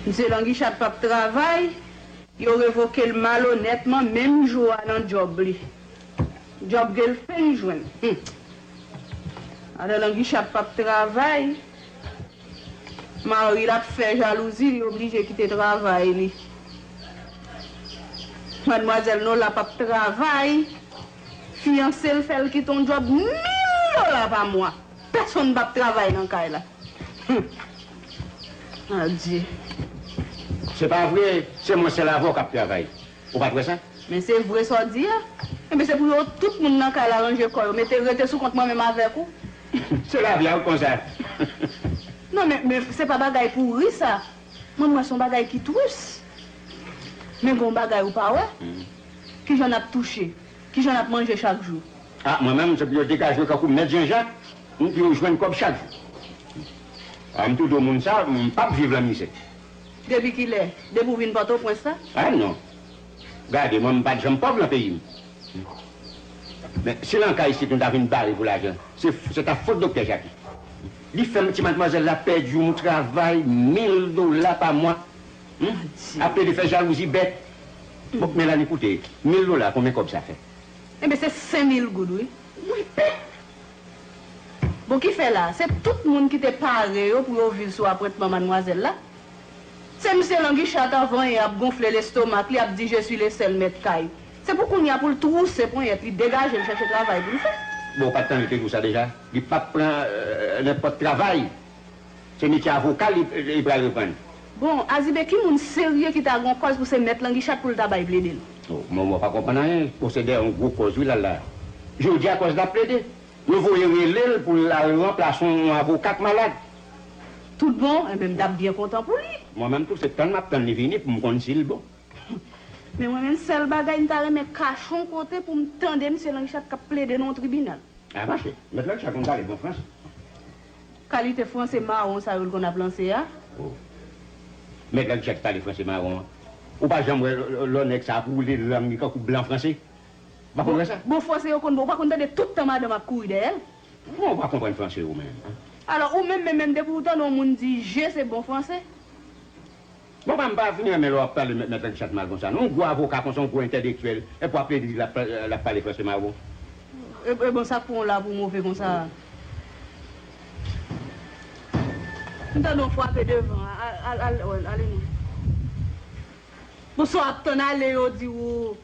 Monsieur Languichat pas travail, il a révoqué le malhonnêtement même jour dans le job. Job qu'elle fait, il joue. Alors Languichat pas travail, Marie l'a fait jalousie, il est obligé de quitter le travail. Mademoiselle non l'a pas travail, fiancé le fait quitte ton job $1000 par mois. Personne ne va travailler dans le cas là. Ah Dieu. C'est pas vrai, c'est moi, c'est l'avocat qui travaille. Vous pas ça? Mais c'est vrai, ça dit. Mais c'est pour tout le monde qui a arrangé quoi. Mettez sous compte moi-même avec vous. C'est la vie comme ça. Non, mais c'est pas bagaille pourri ça. Moi, son bagaille qui touche. Mais bon bagaille ou pas, ouais? Qui j'en a touché, qui j'en a mangé chaque jour. Ah, moi-même, c'est pour dégager quand vous mettez Jean-Jacques, puis vous jouez comme chaque jour. Ah, tout le monde ça, je ne peux pas vivre la misère. Depuis qu'il est, depuis vous venez pas au point ça? Ah non. Regardez, moi, je ne suis pas de gens pauvres dans le pays. Mais si l'enquête ici, nous avons une barre pour l'argent, c'est ta faute, docteur Jacques. Il fait, petit mademoiselle, la perdu mon travail, $1000 par mois. Après, il fait jalousie bête. Bon, mais là, écoutez, $1000, combien comme ça fait? Eh bien, c'est 5000 gouttes, oui. Oui, bon, qui fait là? C'est tout le monde qui te paré pour vivre sur apprêtement, mademoiselle là. C'est M. Languichat avant, il a gonflé l'estomac, il a dit je suis le seul maître caille. C'est pour qu'on y a pour le trousser, pour y dégager, chercher travail pour le faire. Bon, pas de temps de tout ça déjà. Il ne prend pas n'importe travail. C'est métier avocat, il va reprendre. Bon, Azibé, qui est sérieux qui t'a une cause pour se mettre Languichat pour le tabac plaider? Oh, moi, je ne comprends rien. Procéder à une grosse cause, oui, là. Je dis à cause de la plaider. Nous voyons l'île pour la remplacer un avocat malade. Tout bon, et même d'ab bien content pour lui. Moi-même, tout ce temps, je suis venu pour me concilier bon. Mais moi-même, seul bagaille, je me cachon côté pour me tendre M. Languichat qui a plaidé dans le tribunal. Ah, marché. Maintenant, je suis bon France. Qualité français marron, ça qu'on a lancé, hein? Oh. Mais quand je parle français marron, ou pas jamais l'honnête ça pour les blanc français. Pas comprendre ça? Bon français, on pas comprendre tout le temps madame a courir d'elle. On va comprendre français ou même. Alors, ou même de pourtant, on monde dit je c'est bon français. Bon, je ne vais pas venir mais là parler mettre un chat mal comme ça. Non, gros avocat comme son gros intellectuel et pour appeler la parler français marron. Et bon ça pour là pour mauvais comme ça. Nous allons frapper devant. Allez. Bonsoir, ton allez au dit ou.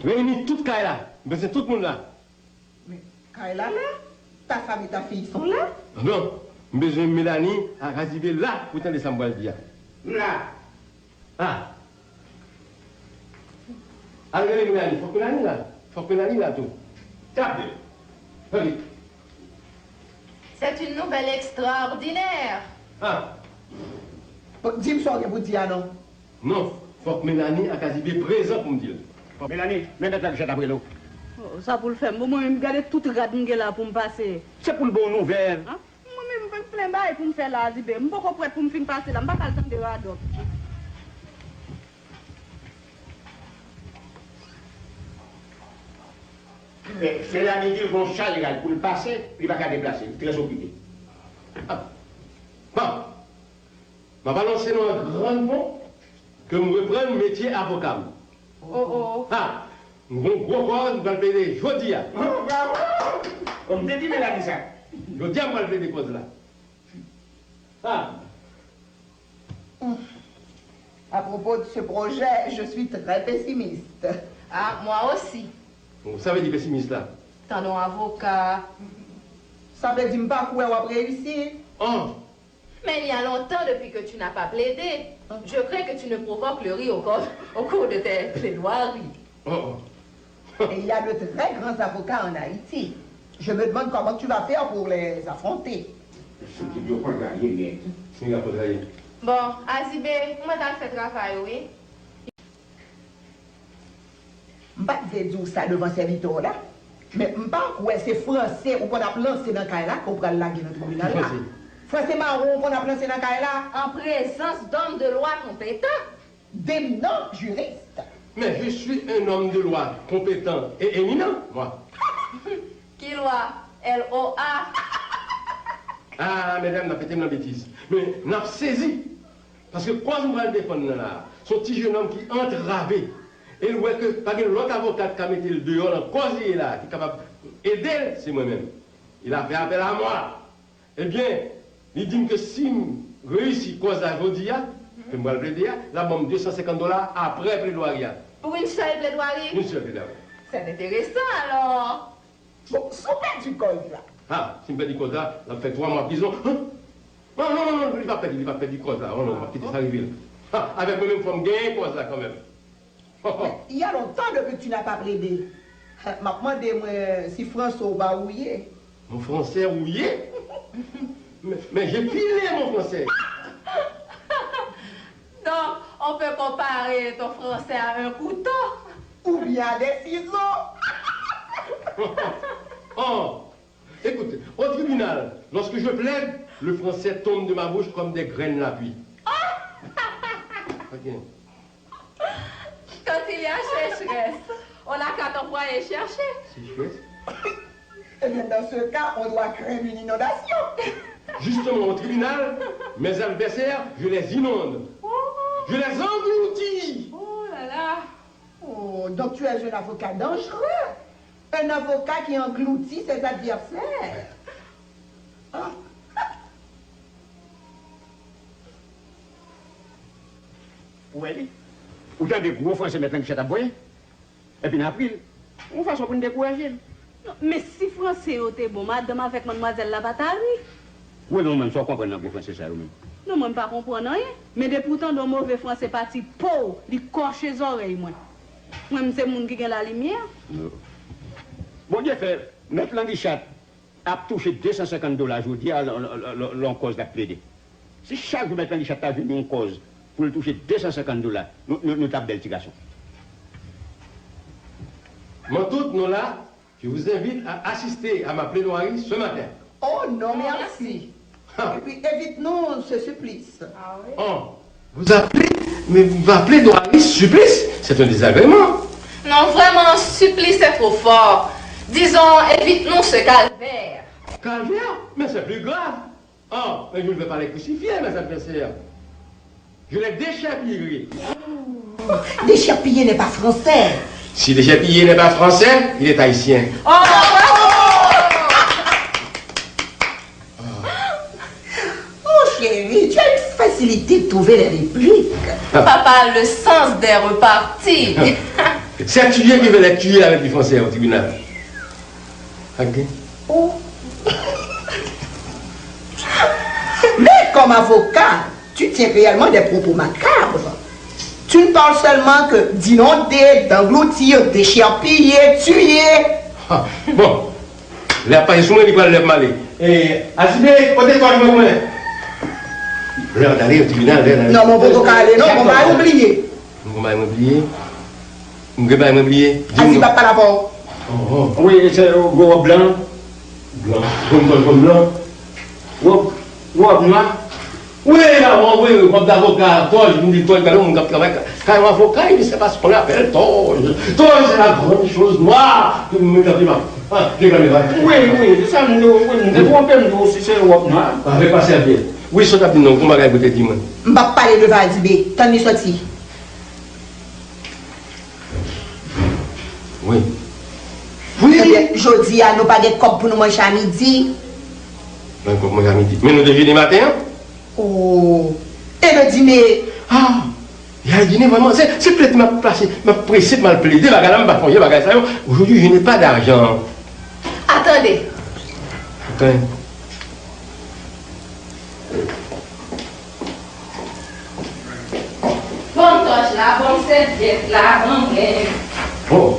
Réunis toute Kaila, mais c'est tout le monde là. Mais Kaila là? Ta femme et ta fille sont là? Non, besoin Mélanie à Razibé là pour t'en descendre le dia. Là. Ah. Allez, Mélanie, faut que Mélanie là. Faut que Mélanie là tout. Tape. Allez. C'est une nouvelle extraordinaire. Ah. Dis-moi ce que vous dites, non? Non, faut que Mélanie à Razibé présent pour me dire. Mélanie, mets la chat après l'eau. Ça pour le faire. Moi-même, je regarde tout le là pour me passer. C'est pour le bon nouvelle. Hein? Moi-même, je vais plein de pour me faire là. Je ne suis pas prête pour me faire passer là. Je ne suis pas le temps de radop. Mais Mélanie dit bon chat légal pour le passer, il va pas déplacer, très occupé. Ah. Bon. Je vais lancer dans un grand mot que je reprends le métier avocat. Oh. Ah. Mon gros corps va le plaider. Je dis. Oh, bravo! Comme tu dis, Mélanie, ça. Je dis à moi le plaider cause là. Ah. À propos de ce projet, je suis très pessimiste. Ah, moi aussi. Vous savez du pessimiste là. T'en as avocat. Ça veut dire pas quoi on va réussir. Oh. Mais il y a longtemps depuis que tu n'as pas plaidé. Je crains que tu ne provoques le riz au cours de tes plaidoiries. Oh. Et il y a de très grands avocats en Haïti. Je me demande comment tu vas faire pour les affronter. Bon, Azibé, moi t'as fait travail, oui? Je ne vais pas dire ça devant ces serviteurs là. Mais je ne sais pas ouais, c'est français ou qu'on a lancé dans le cas là qu'on prend la gueule dans le tribunal là. Français marron qu'on a lancé dans le cas là. En présence d'hommes de loi compétents. Des non-juristes. Mais je suis un homme de loi compétent et éminent, moi. Qui loi? L-O-A. Ah, mesdames, n'a pas été une bêtise. Mais n'a saisi. Parce que quand je me défendre là, son petit jeune homme qui entravé, et il voit que par l'autre avocat qui a mis le dehors, le casier là, qui est capable d'aider, c'est moi-même. Il a fait appel à moi. Eh bien, il dit que si je réussis cause à Jodia, que je vais le plaider, là, bon, $250 après plaidoirie. Pour une seule plaidoirie? Une seule plaidoirie. C'est intéressant alors. Bon, soupète du cause là. Ah, si je me fais du cause là, ça fait 3 mois de prison. Hein? Non, il ne va pas faire du cause là. Oh non, quitter ça arrive. Ah, avec moi-même, il faut me gagner cause là quand même. Il y a longtemps depuis que tu n'as pas plaidé. M'a demandé si François va ouiller. Mon français rouillé? Mais j'ai pilé mon français. Donc, on peut comparer ton français à un couteau. Ou bien des ciseaux. Oh, écoute, au tribunal, lorsque je plaide, le français tombe de ma bouche comme des graines la pluie. Okay. Quand il y a sécheresse, on n'a qu'à t'envoyer chercher. Sécheresse? Eh bien, dans ce cas, on doit craindre une inondation. Justement, au tribunal, mes adversaires, je les inonde. Je les engloutis. Oh là là. Oh, donc tu es un avocat dangereux. Un avocat qui engloutit ses adversaires. Ah. Où est-il? Ou t'as des gros français maintenant qui sont à boire? Et puis, en avril, on va pour nous décourager. Non, mais si français était bon, madame avec mademoiselle la bataille. Oui, non, mais je comprends le gros français ça, même. Non, moi, je ne comprends rien. Mais de pourtant, dans mauvais français parti pauvre, il coche les oreilles, moi. Moi, c'est le monde qui a la lumière. Non. Bon Dieu fait, M. Languichat a touché $250 aujourd'hui à l'en cause de plaider. Si chaque jour M. Languichat a venu en cause pour le toucher $250, nous tapons d'altigation. Mon tout, nous là, je vous invite à assister à ma plaidoirie ce matin. Oh non, merci. Et puis évite-nous ce supplice. Ah oui? Oh, vous appelez, mais vous m'appelez plaidoirie supplice? C'est un désagrément. Non, vraiment, supplice c'est trop fort. Disons, évite-nous ce calvaire. Calvaire? Mais c'est plus grave. Oh, mais je ne vais pas les crucifier, mes adversaires. Je les déchapillerai. Déchapiller n'est pas français. Si déchapiller n'est pas français, il est haïtien. Oh, Oh chérie, tu as une facilité de trouver les répliques. papa, le sens des reparties. C'est tu qui veut les tuer avec les français au tribunal. Ok. Oh. Mais comme avocat, tu tiens réellement des propos macabres. Tu ne parles seulement que d'inonder, d'engloutir, d'échapiller, tuer. Ah, bon, l'apparition il va le mal. Et Azibé, peut-être toi, je me connais. L'heure d'aller au tribunal. Non, mon beau aller, non, on va oublier. On va oublier. On va oublier. Vas-y, va pas là-bas. Oui, c'est gros blanc. Blanc, comme blanc. Gros noir. Oui, là, oui, comme d'avocat, toi, je me dis, toi, on travaille. Quand un avocat, il ne sait pas ce qu'on appelle toge. Toge, c'est la grande chose noire. Tu me dis, j'ai gagné. Oui, ça nous trompons nous si c'est gros noir. Avec pas servir. Oui, ça t'a dit non, comment vous te dit, moi? Je ne vais pas parler de Vadibé. T'en es sorti. Oui. Oui. Eh bien, je dis à nous pas de copes pour nous manger à midi. Ben, comme moi, à midi. Mais nous déjeunons matin? Oh. Et le dîner? Ah, il y a le dîner vraiment. C'est peut-être ma pressé de mal plaider, aujourd'hui, je n'ai pas d'argent. Attendez. Ok. Bonne torche là, bonne serviette là, bonne graine. Oh.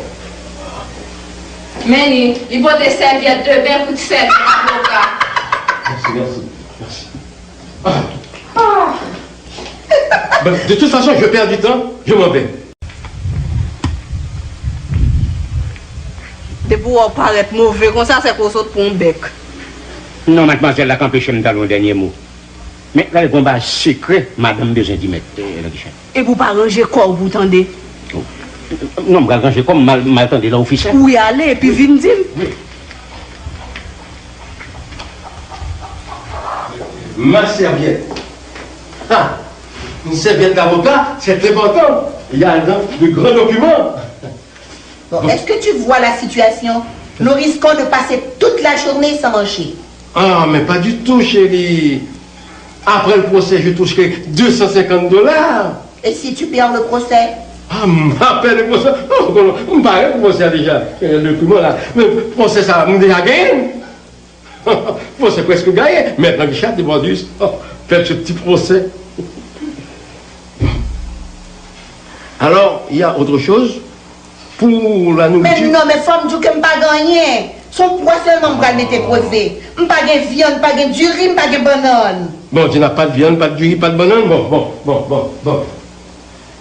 Meni, il faut des serviettes de bain pour te servir l'avocat. Merci. Ah. Ben, de toute façon, je perds du temps, je m'en vais. De pour paraître mauvais, comme ça, c'est qu'on saute pour un bec. Non, mademoiselle, la campéché me dans le dernier mot. Mais là, le combat secret, madame besoin d'y mettre. Et vous pas ranger corps, vous tendez? Oh. Non, je comme mal entendu l'officier. Oui, allez, et puis viens dire. Ma serviette. Ah, une serviette d'avocat, c'est très important. Il y a de grands documents. Bon, est-ce que tu vois la situation? Nous risquons de passer toute la journée sans manger. Ah, mais pas du tout, chérie. Après le procès, je toucherai $250. Et si tu perds le procès? Ah, m'appelle le procès. On parle du procès déjà. Le document là. Mais le procès, ça m'a déjà gagné. Le procès presque gagné. Maintenant, Guichat, demandé, faites ce petit procès. Alors, il y a autre chose pour la nourriture. Mais non, mais femme, tu ne pas gagner. Son poids seulement va mettre posé. Je n'ai pas de viande, pas de du riz, pas de banane. Bon, tu n'as pas de viande, pas de riz, pas de banane. Bon.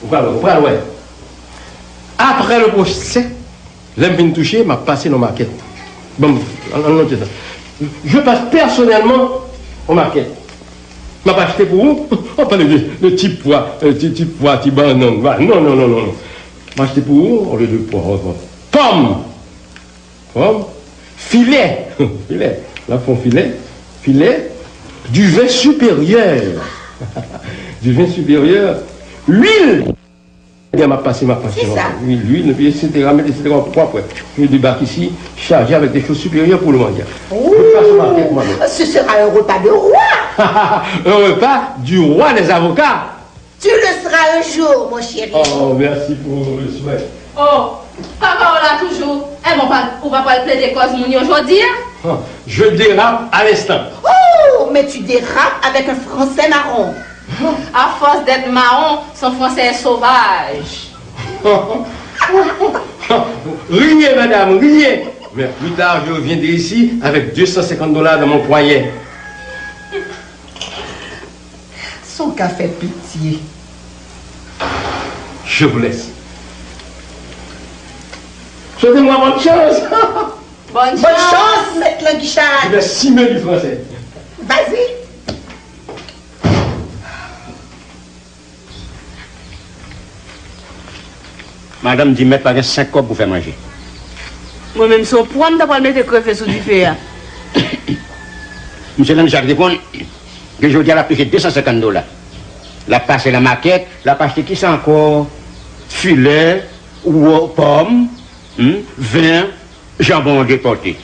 Voilà, ouais. Après le procès, l'aime vient toucher, m'a passé dans la maquette. Bon, je passe personnellement aux maquettes. Je n'ai pas acheté pour vous. On parle de petits pois, petits bananes. Non. Je acheté pour vous, au lieu de pomme. Filet. Là, font filet. Du vin supérieur. L'huile. Elle m'a passé. C'est ça. L'huile, etc. Propre. Je débarque ici, chargé avec des choses supérieures pour le manger. Ce sera un repas de roi. Un repas du roi des avocats. Tu le seras un jour, mon chéri. Oh, merci pour le souhait. Oh, papa, on l'a toujours. Eh, on va pas plaider cause mouni aujourd'hui. Hein? Je dérape à l'instant. Oh, mais tu dérapes avec un français marron. À force d'être marron, son français est sauvage. Riez, madame, riez. Mais plus tard, je reviendrai ici avec $250 dans mon poignet. Son café pitié. Je vous laisse. Souhaitez-moi bonne chance. Bonne chance, maître Languichat. Je vais 6 000 du français. Vas-y. Madame dit, mettre pas 5 copes pour faire manger. Moi-même, son poids, je vais mettre crevé sous du feu. Monsieur Languichat, répond que je dis à la pêche $250. La passe la maquette, la passe qui c'est encore filet, ou pomme, vin, jambon déporté.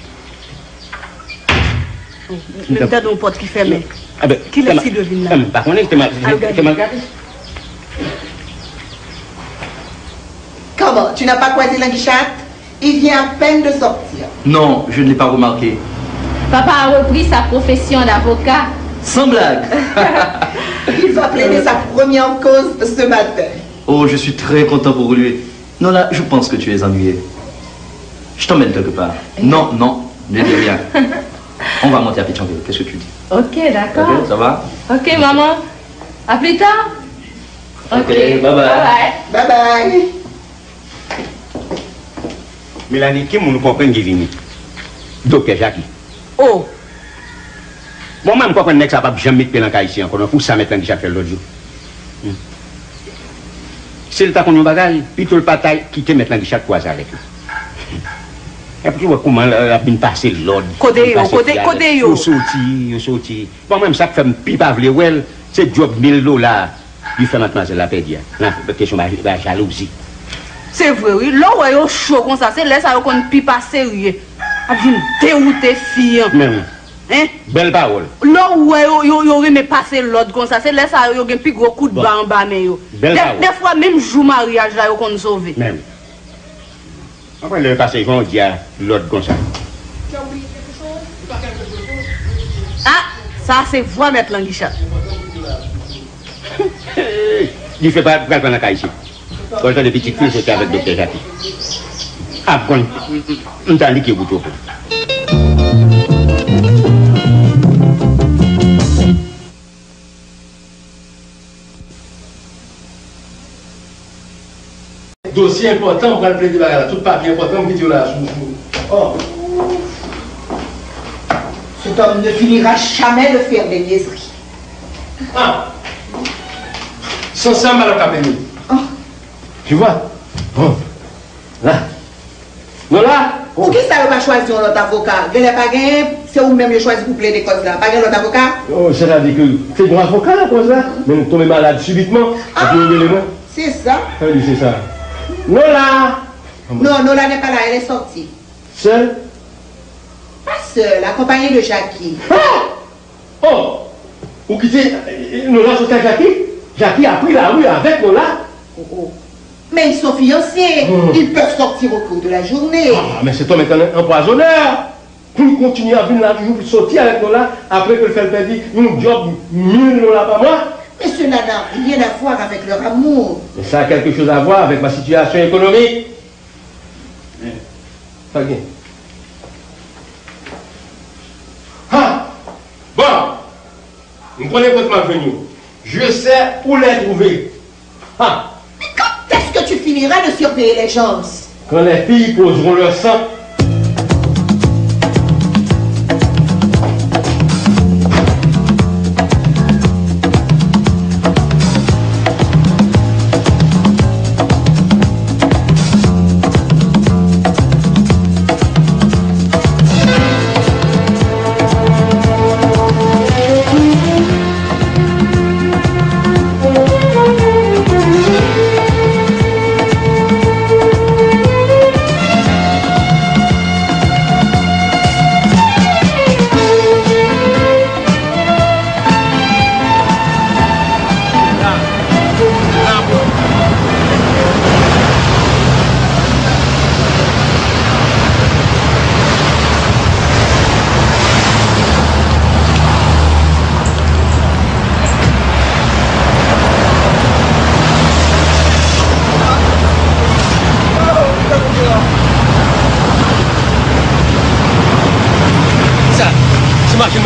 Même t'as ton pote qui ferme. Ah ben, qui laisse il devine là? Par contre, t'es mal gardé. Comment? Tu n'as pas croisé Languichat? Il vient à peine de sortir. Non, je ne l'ai pas remarqué. Papa a repris sa profession d'avocat. Sans blague. Il va plaider sa première cause ce matin. Oh, je suis très content pour lui. Non, là, je pense que tu es ennuyé. Je t'emmène quelque part. Non, ne dis rien. On va monter à Pétionville. Qu'est-ce que tu dis? Ok, d'accord. Ok, ça va? Ok, maman. À plus tard. Ok, bye bye. Bye bye. Mélanie, qui nous comprend qui vient? Docteur Jackie. Oh, Moi-même, je comprends que ça va jamais mettre dans ici encore. Pour ça, mettre Languichat l'autre jour. Si le tas qu'on nous bagaille, puis tout le bataille, quitter mettre Languichat pour avec lui. Et puis, comment la bin passer l'ordre. Côté yo. Yo sorti. Moi-même, ça fait un pipe à v'lewel, c'est job $1000. Il fait mademoiselle la pédia. La question de la jalousie. c'est vrai, oui. Là où yo chaud comme ça, c'est là ça qu'on peut pas sérieux. A bien dérouter fille. Même. Hein? Belle parole. Là où yo remet passer l'autre comme ça, c'est là ça yo gen plus gros coup de bas en bas mais yo. Des fois même jour mariage là yo qu'on sauver. Même. Après le passé, on dit à l'autre comme ça. Ah, ça c'est voix mettre Languichat. Il fait pas prendre la caille ici. Quand j'étais des petites filles, c'était avec Dr. Jackie. Ah, bon, on t'a dit qu'il y a beaucoup. Dossier important, on va le plaider là. Tout papier important, vidéo là. Oh. Cet homme ne finira jamais de faire des niaiseries. Ah. Sans ça, mal à cabine. Tu vois? Oh. Là. Non là. Pour qui ça va choisir un autre avocat? Vous n'avez pas gagné, c'est vous-même qui choisissez pour plaider cause là. Pas gagné l'autre avocat? Oh, c'est-à-dire que c'est bon avocat la cause là. Mais nous tombons malade subitement. C'est ça? Oui, c'est ça. Non là. Non, Nola n'est pas là, elle est sortie. Seule? Pas seule, accompagnée de Jackie. Oh! Oh! Ou quitter Nola sur Jackie? Jackie a pris la rue avec Nola. Oh, oh. Mais ils sont fiancés. Ils peuvent sortir au cours de la journée. Ah, mais cet homme est un empoisonneur. Pour continuer à venir là, toujours pour sortir avec Nola, après que le fait perdre, un job mieux Nola pas moi. Mais cela n'a rien à voir avec leur amour. Mais ça a quelque chose à voir avec ma situation économique. Pas bien. Ah! Bon! Vous prenez votre malvenu. Je sais où les trouver. Ah! Mais quand est-ce que tu finiras de surveiller les gens? Quand les filles poseront leur sang.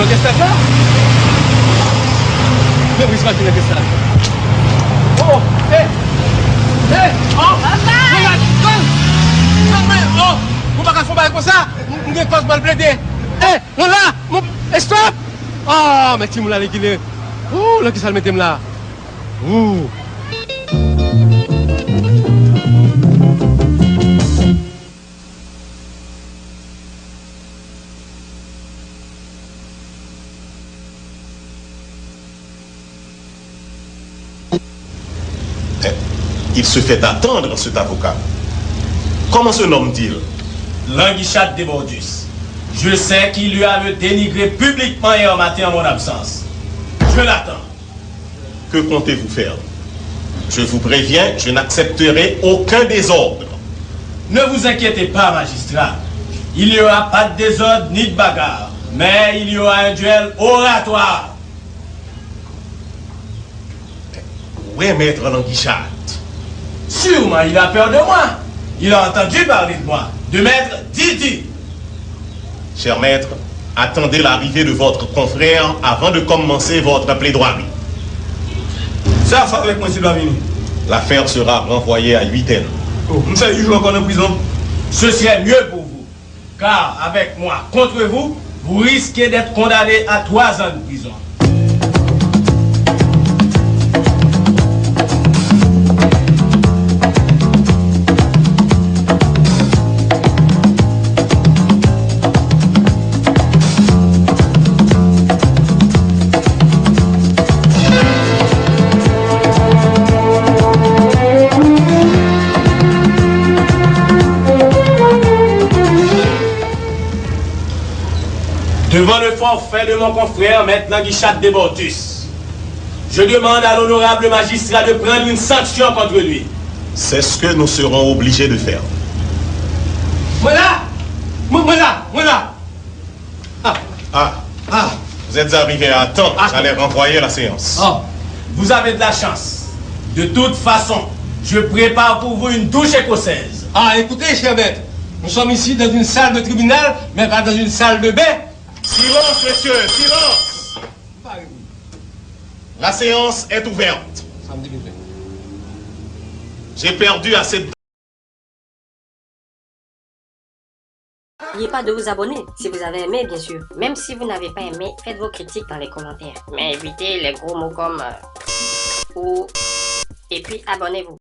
Qu'est-ce que ça? Mais oui, c'est qu'est-ce que ça? Oh! Hé! Hé! Oh! Oh! Vous ne pouvez pas faire comme ça! Vous ne pouvez pas mal plaider! Hé! On l'a! Stop! Oh! Mais tu me l'as liquidé! Oh! Là, qui ça le mettait là? Ouh! Il se fait attendre, cet avocat. Comment se nomme-t-il? Languichat Debordus. Je sais qu'il lui a me dénigré publiquement hier matin en mon absence. Je l'attends. Que comptez-vous faire? Je vous préviens, je n'accepterai aucun désordre. Ne vous inquiétez pas, magistrat. Il n'y aura pas de désordre ni de bagarre. Mais il y aura un duel oratoire. Où est maître Languichat? Sûrement, il a peur de moi. Il a entendu parler de moi, de maître Didi. Cher maître, attendez l'arrivée de votre confrère avant de commencer votre plaidoirie. Ça avec moi, s'il doit venir. L'affaire sera renvoyée à Huitaine. Oh, vous savez, il joue encore en prison. Ce serait mieux pour vous. Car avec moi contre vous, vous risquez d'être condamné à 3 ans de prison. Devant le forfait de mon confrère, maître Languichat Debordus, je demande à l'honorable magistrat de prendre une sanction contre lui. C'est ce que nous serons obligés de faire. Voilà! Vous êtes arrivé à temps. J'allais renvoyer la séance. Oh, vous avez de la chance. De toute façon, je prépare pour vous une douche écossaise. Ah, écoutez, cher maître, nous sommes ici dans une salle de tribunal, mais pas dans une salle de bain. Silence, messieurs, silence! La séance est ouverte. J'ai perdu assez de... N'oubliez pas de vous abonner si vous avez aimé, bien sûr. Même si vous n'avez pas aimé, faites vos critiques dans les commentaires. Mais évitez les gros mots comme ou et puis abonnez-vous.